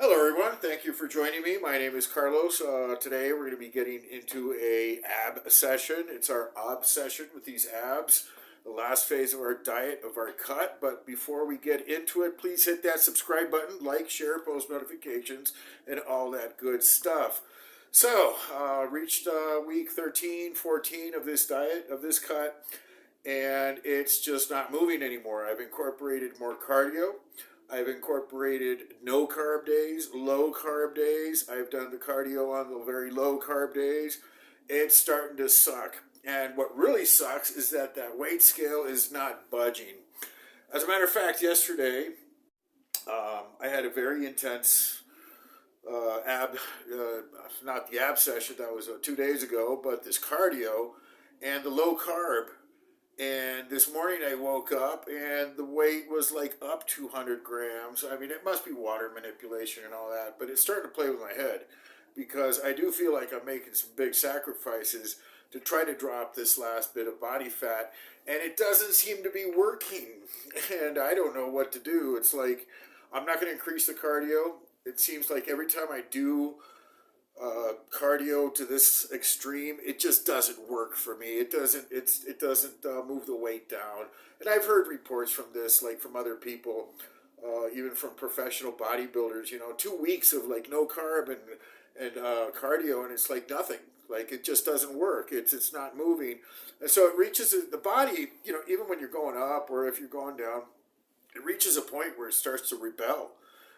Hello, everyone. Thank you for joining me. My name is Carlos. Today, we're going to be getting into a ab session. It's our obsession with these abs, the last phase of our diet, of our cut. But before we get into it, please hit that subscribe button, like, share, post notifications, and all that good stuff. So, reached week 13, 14 of this diet, of this cut, and it's just not moving anymore. I've incorporated more cardio. I've incorporated no carb days, low carb days. I've done the cardio on the very low carb days. It's starting to suck. And what really sucks is that weight scale is not budging. As a matter of fact, yesterday I had a very intense not the ab session, that was 2 days ago, but this cardio and the low carb. And this morning I woke up and the weight was like up 200 grams. I mean, it must be water manipulation and all that, but it's starting to play with my head because I do feel like I'm making some big sacrifices to try to drop this last bit of body fat, and it doesn't seem to be working. And I don't know what to do. It's like I'm not going to increase the cardio. It seems like every time I do cardio to this extreme, it just doesn't work for me. It doesn't move the weight down. And I've heard reports from this, like from other people, even from professional bodybuilders. 2 weeks of like no carb and cardio, and it's like nothing. Like it just doesn't work. It's not moving, and so it reaches the body. Even when you're going up or if you're going down, it reaches a point where it starts to rebel.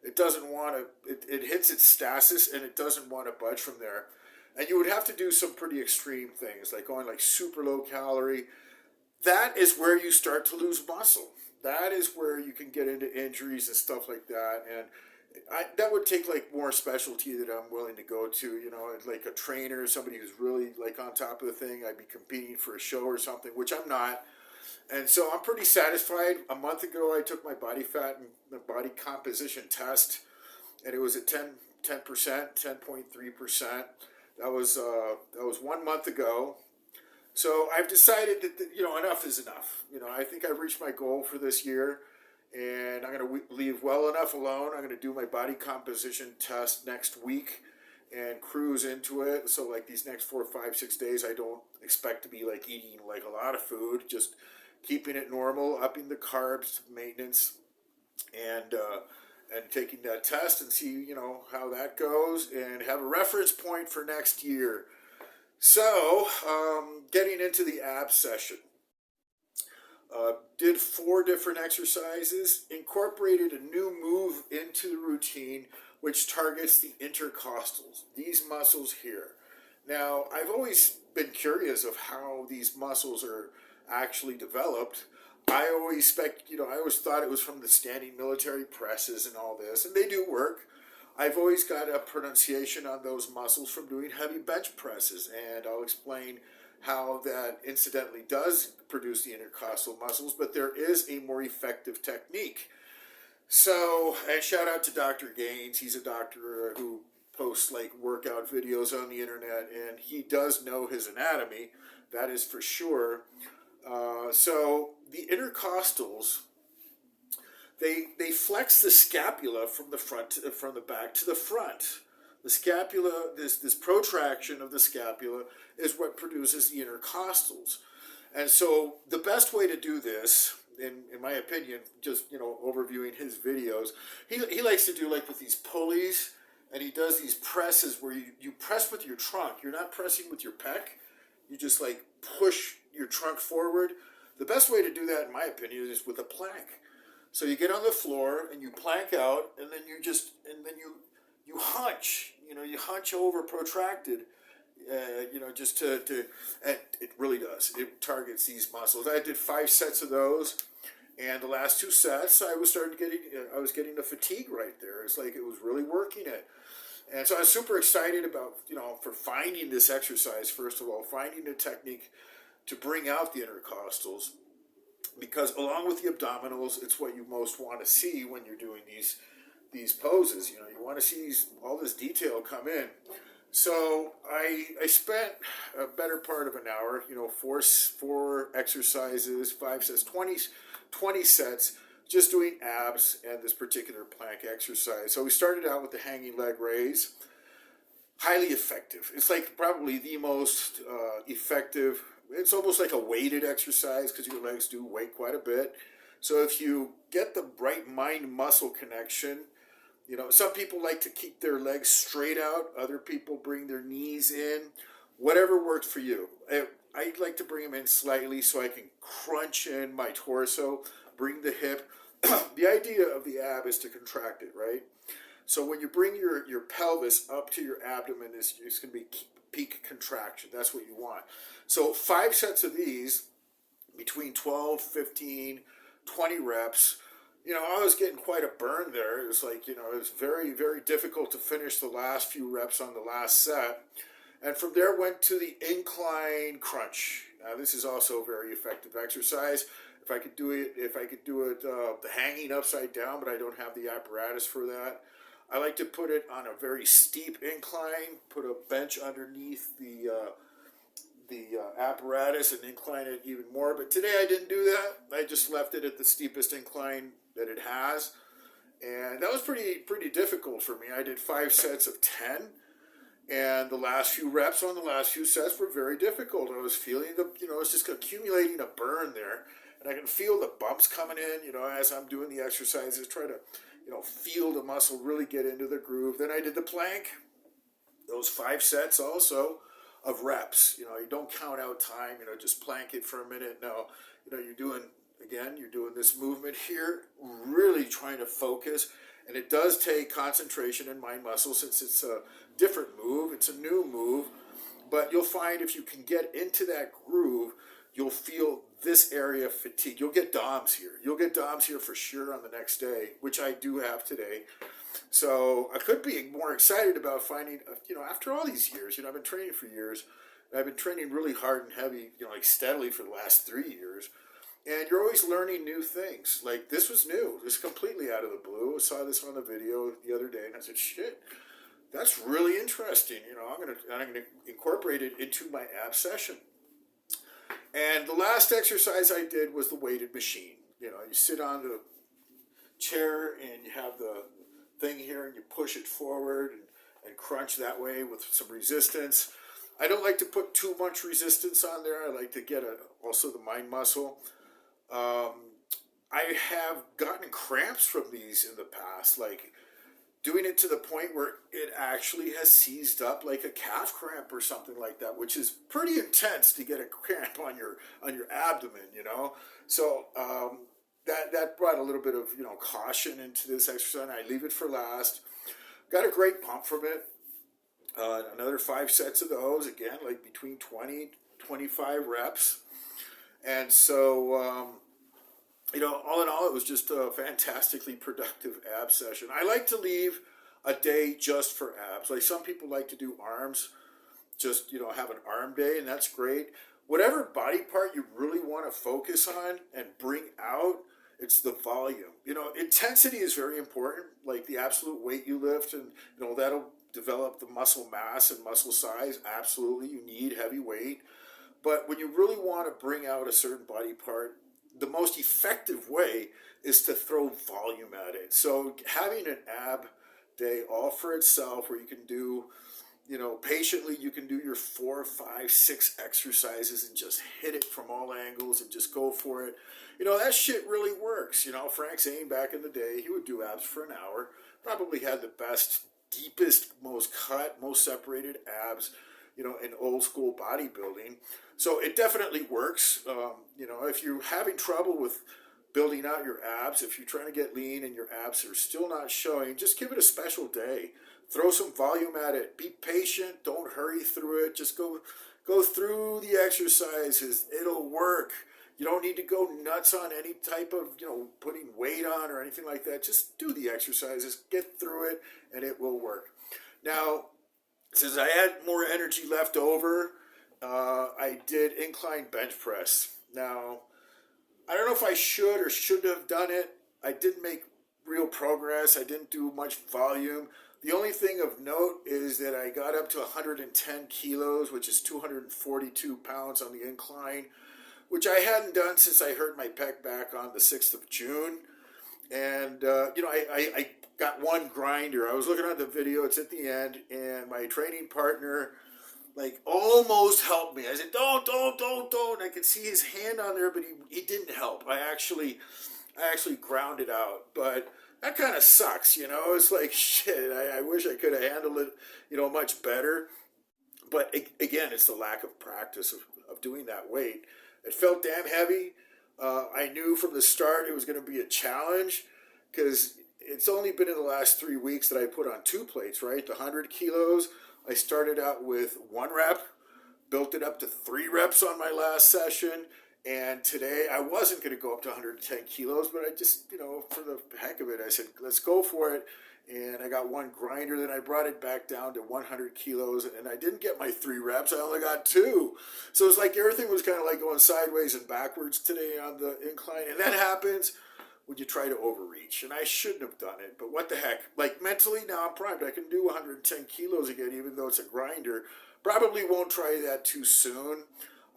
It doesn't want to, it hits its stasis and it doesn't want to budge from there. And you would have to do some pretty extreme things, like going like super low calorie. That is where you start to lose muscle. That is where you can get into injuries and stuff like that. And that would take like more specialty that I'm willing to go to, like a trainer, somebody who's really like on top of the thing. I'd be competing for a show or something, which I'm not. And so I'm pretty satisfied. A month ago, I took my body fat and the body composition test, and it was at 10%, 10.3%. That was 1 month ago. So I've decided that enough is enough. I think I've reached my goal for this year, and I'm going to leave well enough alone. I'm going to do my body composition test next week and cruise into it. So like these next 4, 5, 6 days, I don't expect to be like eating like a lot of food. Just keeping it normal, upping the carbs, maintenance, and taking that test and see how that goes, and have a reference point for next year. So, getting into the ab session, did 4 different exercises, incorporated a new move into the routine, which targets the intercostals, these muscles here. Now, I've always been curious of how these muscles are actually developed. I always thought it was from the standing military presses and all this, and they do work. I've always got a pronunciation on those muscles from doing heavy bench presses, and I'll explain how that incidentally does produce the intercostal muscles, but there is a more effective technique. So, and shout out to Dr. Gaines. He's a doctor who posts like workout videos on the internet, and he does know his anatomy, that is for sure. So the intercostals, they flex the scapula from the back to the front. The scapula, this protraction of the scapula is what produces the intercostals. And so the best way to do this, in my opinion, just overviewing his videos, he likes to do like with these pulleys, and he does these presses where you press with your trunk. You're not pressing with your pec. You just like push your trunk forward. The best way to do that, in my opinion, is with a plank. So you get on the floor and you plank out, and then you hunch. You hunch over protracted. Just to and it really does. It targets these muscles. I did 5 sets of those, and the last 2 sets, I was getting the fatigue right there. It's like it was really working it. And so I was super excited about, for finding this exercise, first of all, finding a technique to bring out the intercostals, because along with the abdominals, it's what you most want to see when you're doing these poses. You want to see all this detail come in. So I spent a better part of an hour, four exercises, 5 sets, 20 sets, just doing abs and this particular plank exercise. So we started out with the hanging leg raise. Highly effective. It's like probably the most effective. It's almost like a weighted exercise because your legs do weigh quite a bit. So if you get the right mind muscle connection, some people like to keep their legs straight out. Other people bring their knees in. Whatever works for you. I like to bring them in slightly so I can crunch in my torso, bring the hip. The idea of the ab is to contract it, right? So when you bring your pelvis up to your abdomen, it's going to be peak contraction. That's what you want. So 5 sets of these, between 12, 15, 20 reps. I was getting quite a burn there. It was like, it was very, very difficult to finish the last few reps on the last set. And from there went to the Incline Crunch. Now this is also a very effective exercise. If I could do it the hanging upside down, but I don't have the apparatus for that. I like to put it on a very steep incline, put a bench underneath the apparatus and incline it even more. But today I didn't do that. I just left it at the steepest incline that it has. And that was pretty difficult for me. I did 5 sets of 10. And the last few reps on the last few sets were very difficult. I was feeling I was just accumulating a burn there. And I can feel the bumps coming in, as I'm doing the exercises, try to, feel the muscle really get into the groove. Then I did the plank, those 5 sets also of reps. You don't count out time, just plank it for a minute. No, you're doing this movement here, really trying to focus. And it does take concentration in mind muscle since it's a different move. It's a new move. But you'll find if you can get into that groove, you'll feel this area fatigue. You'll get DOMs here. You'll get DOMs here for sure on the next day, which I do have today. So I could be more excited about finding, after all these years, I've been training for years. I've been training really hard and heavy, like steadily for the last 3 years. And you're always learning new things. Like this was new. This is completely out of the blue. I saw this on the video the other day and I said, shit, that's really interesting. I'm gonna incorporate it into my ab session. And the last exercise I did was the weighted machine. You sit on the chair and you have the thing here and you push it forward and crunch that way with some resistance. I don't like to put too much resistance on there. I like to get also the mind muscle. I have gotten cramps from these in the past, like doing it to the point where it actually has seized up like a calf cramp or something like that, which is pretty intense to get a cramp on your abdomen, So that brought a little bit of caution into this exercise. I leave it for last. Got a great pump from it. Another 5 sets of those, again, like between 20, 25 reps. And so, all in all, it was just a fantastically productive ab session. I like to leave a day just for abs. Like some people like to do arms, just, have an arm day, and that's great. Whatever body part you really want to focus on and bring out, it's the volume. Intensity is very important, like the absolute weight you lift, and, that'll develop the muscle mass and muscle size. Absolutely, you need heavy weight. But when you really want to bring out a certain body part, the most effective way is to throw volume at it. So having an ab day all for itself where you can do, patiently you can do your 4, 5, 6 exercises and just hit it from all angles and just go for it. That shit really works. Frank Zane back in the day, he would do abs for an hour, probably had the best, deepest, most cut, most separated abs, in old school bodybuilding. So it definitely works. If you're having trouble with building out your abs, if you're trying to get lean and your abs are still not showing, just give it a special day. Throw some volume at it. Be patient. Don't hurry through it. Just go through the exercises. It'll work. You don't need to go nuts on any type of, putting weight on or anything like that. Just do the exercises, get through it, and it will work. Now, since I had more energy left over, I did incline bench press. Now, I don't know if I should or shouldn't have done it. I didn't make real progress. I didn't do much volume. The only thing of note is that I got up to 110 kilos, which is 242 pounds on the incline, which I hadn't done since I hurt my pec back on the 6th of June. And, I got one grinder. I was looking at the video, it's at the end, and my training partner, like, almost helped me. I said, don't. I could see his hand on there, but he didn't help. I actually ground it out. But that kind of sucks, It's like, shit, I wish I could have handled it, much better. But again, it's the lack of practice of doing that weight. It felt damn heavy. I knew from the start it was going to be a challenge because it's only been in the last 3 weeks that I put on two plates, right? The 100 kilos. I started out with 1 rep, built it up to 3 reps on my last session. And today I wasn't going to go up to 110 kilos, but I just, for the heck of it, I said, let's go for it. And I got one grinder, then I brought it back down to 100 kilos, and I didn't get my 3 reps, I only got 2. So it's like everything was kind of like going sideways and backwards today on the incline, and that happens when you try to overreach, and I shouldn't have done it, but what the heck, like mentally now I'm primed, I can do 110 kilos again, even though it's a grinder. Probably won't try that too soon.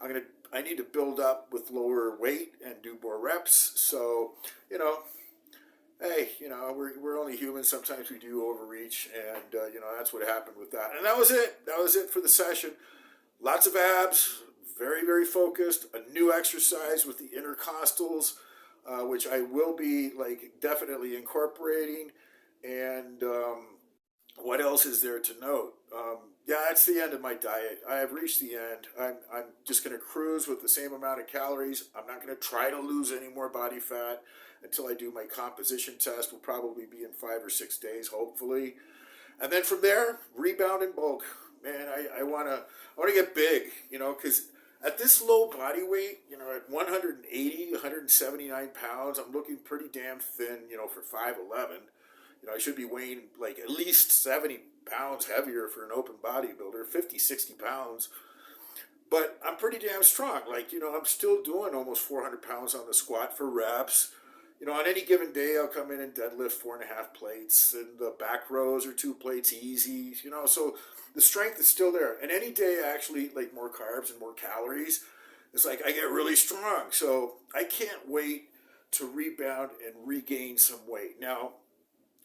I need to build up with lower weight and do more reps, so, hey, we're only human. Sometimes we do overreach, and, that's what happened with that. And that was it. That was it for the session. Lots of abs, very, very focused. A new exercise with the intercostals, which I will be, definitely incorporating. And what else is there to note? Yeah, that's the end of my diet. I have reached the end. I'm just going to cruise with the same amount of calories. I'm not going to try to lose any more body fat until I do my composition test. Will probably be in 5 or 6 days, hopefully. And then from there, rebound in bulk. Man, I want to get big, because at this low body weight, at 180, 179 pounds, I'm looking pretty damn thin, for 5'11". I should be weighing at least 70 pounds heavier for an open bodybuilder, 50, 60 pounds. But I'm pretty damn strong. I'm still doing almost 400 pounds on the squat for reps. On any given day, I'll come in and deadlift 4.5 plates, and the back rows are 2 plates easy, so the strength is still there. And any day I actually eat more carbs and more calories, it's I get really strong. So I can't wait to rebound and regain some weight. Now,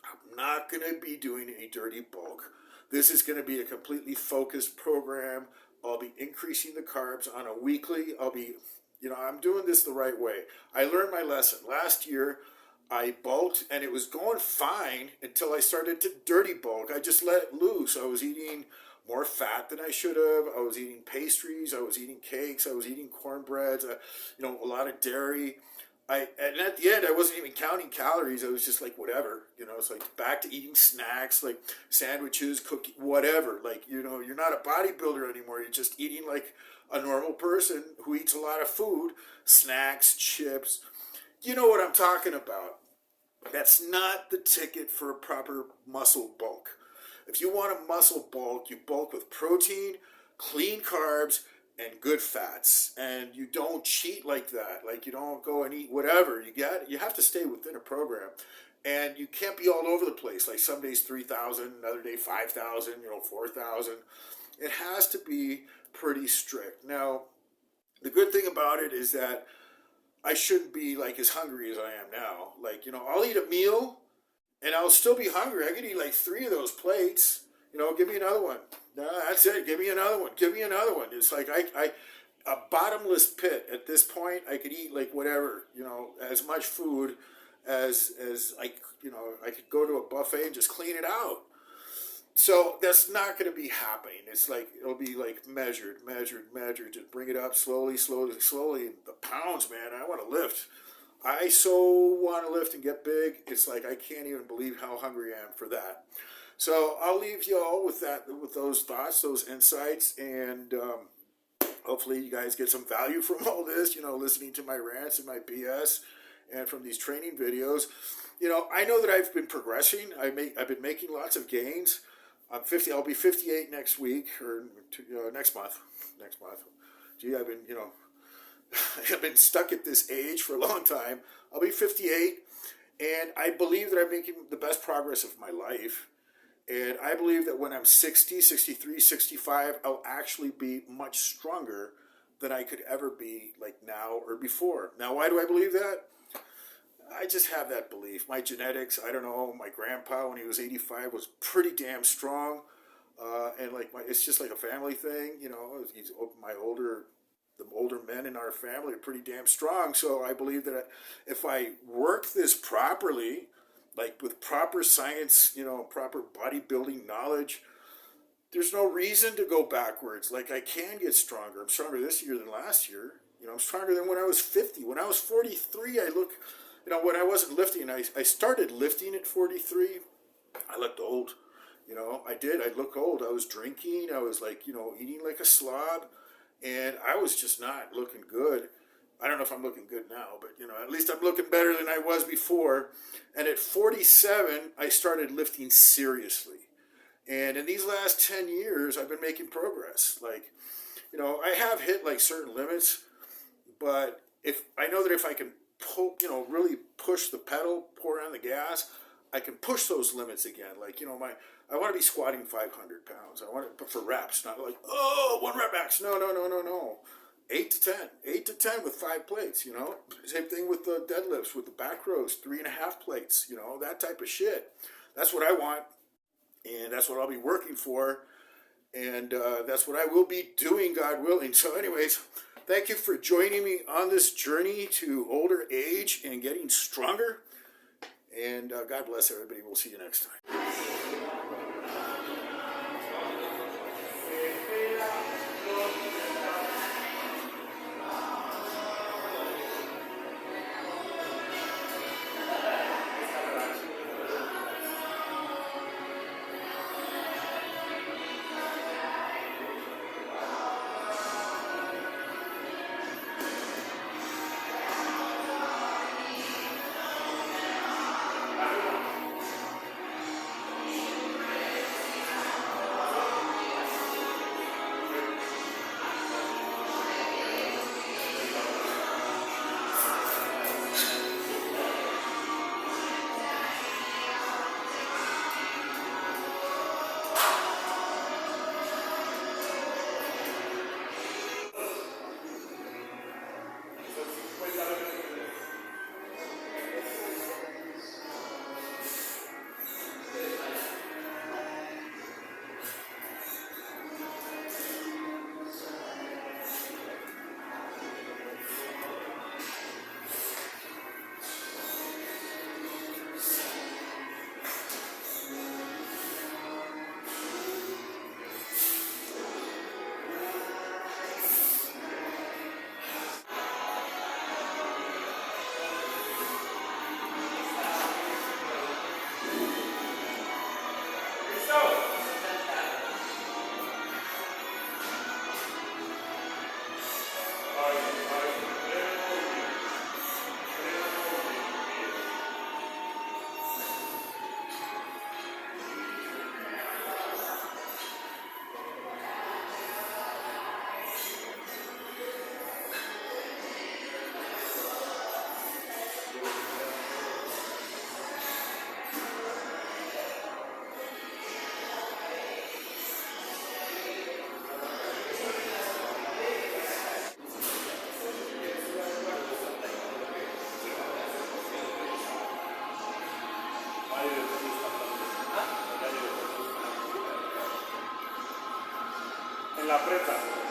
I'm not going to be doing a dirty bulk. This is going to be a completely focused program. I'll be increasing the carbs on a weekly. I'm doing this the right way. I learned my lesson. Last year, I bulked, and it was going fine until I started to dirty bulk. I just let it loose. I was eating more fat than I should have. I was eating pastries. I was eating cakes. I was eating cornbreads. A lot of dairy. And at the end, I wasn't even counting calories. I was just whatever. It's back to eating snacks, sandwiches, cookies, whatever. You're not a bodybuilder anymore. You're just eating a normal person who eats a lot of food, snacks, chips. You know what I'm talking about. That's not the ticket for a proper muscle bulk. If you want a muscle bulk, you bulk with protein, clean carbs, and good fats. And you don't cheat like that. You don't go and eat whatever. You have to stay within a program. And you can't be all over the place. Some days 3,000, another day 5,000, 4,000. It has to be pretty strict. Now, the good thing about it is that I shouldn't be as hungry as I am now. I'll eat a meal and I'll still be hungry. I could eat 3 of those plates. Give me another one. No, that's it. Give me another one. Give me another one. It's a bottomless pit. At this point, I could eat whatever, as much food as I could go to a buffet and just clean it out. So that's not going to be happening. It's it'll be measured, just bring it up slowly. And the pounds, man, I want to lift. I so want to lift and get big. It's I can't even believe how hungry I am for that. So I'll leave you all with those thoughts, those insights, and hopefully you guys get some value from all this, listening to my rants and my BS, and from these training videos. I know that I've been progressing. I've been making lots of gains. I'm 50. I'll be 58 next week or next month. Gee, I've been I've been stuck at this age for a long time. I'll be 58, and I believe that I'm making the best progress of my life. And I believe that when I'm 60, 63, 65, I'll actually be much stronger than I could ever be now or before. Now, why do I believe that? I just have that belief. My genetics, I don't know. My grandpa, when he was 85, was pretty damn strong, and like it's just like a family thing, you know. He's my older, the older men in our family are pretty damn strong. So I believe that if I work this properly, like with proper science, you know, proper bodybuilding knowledge, there's no reason to go backwards. Like I can get stronger. I'm stronger this year than last year. You know, I'm stronger than when I was 50. When I was 43, I look, you know, when I wasn't lifting, I started lifting at 43. I looked old. You know, I did. I look old. I was drinking. I was like, you know, eating like a slob. And I was just not looking good. I don't know if I'm looking good now, but, you know, at least I'm looking better than I was before. And at 47, I started lifting seriously. And in these last 10 years, I've been making progress. Like, you know, I have hit like certain limits, but if I know that if I can pull, you know, really push the pedal, pour on the gas, I can push those limits again. Like, you know, I want to be squatting 500 pounds. I want it, but for reps, not like, oh, 1 rep max. No, no, no, no, no. 8 to 10. 8 to 10 with 5 plates, you know. Same thing with the deadlifts, with the back rows, 3.5 plates, you know, that type of shit. That's what I want. And that's what I'll be working for. And that's what I will be doing, God willing. So anyways, thank you for joining me on this journey to older age and getting stronger. And God bless everybody. We'll see you next time. En la presa.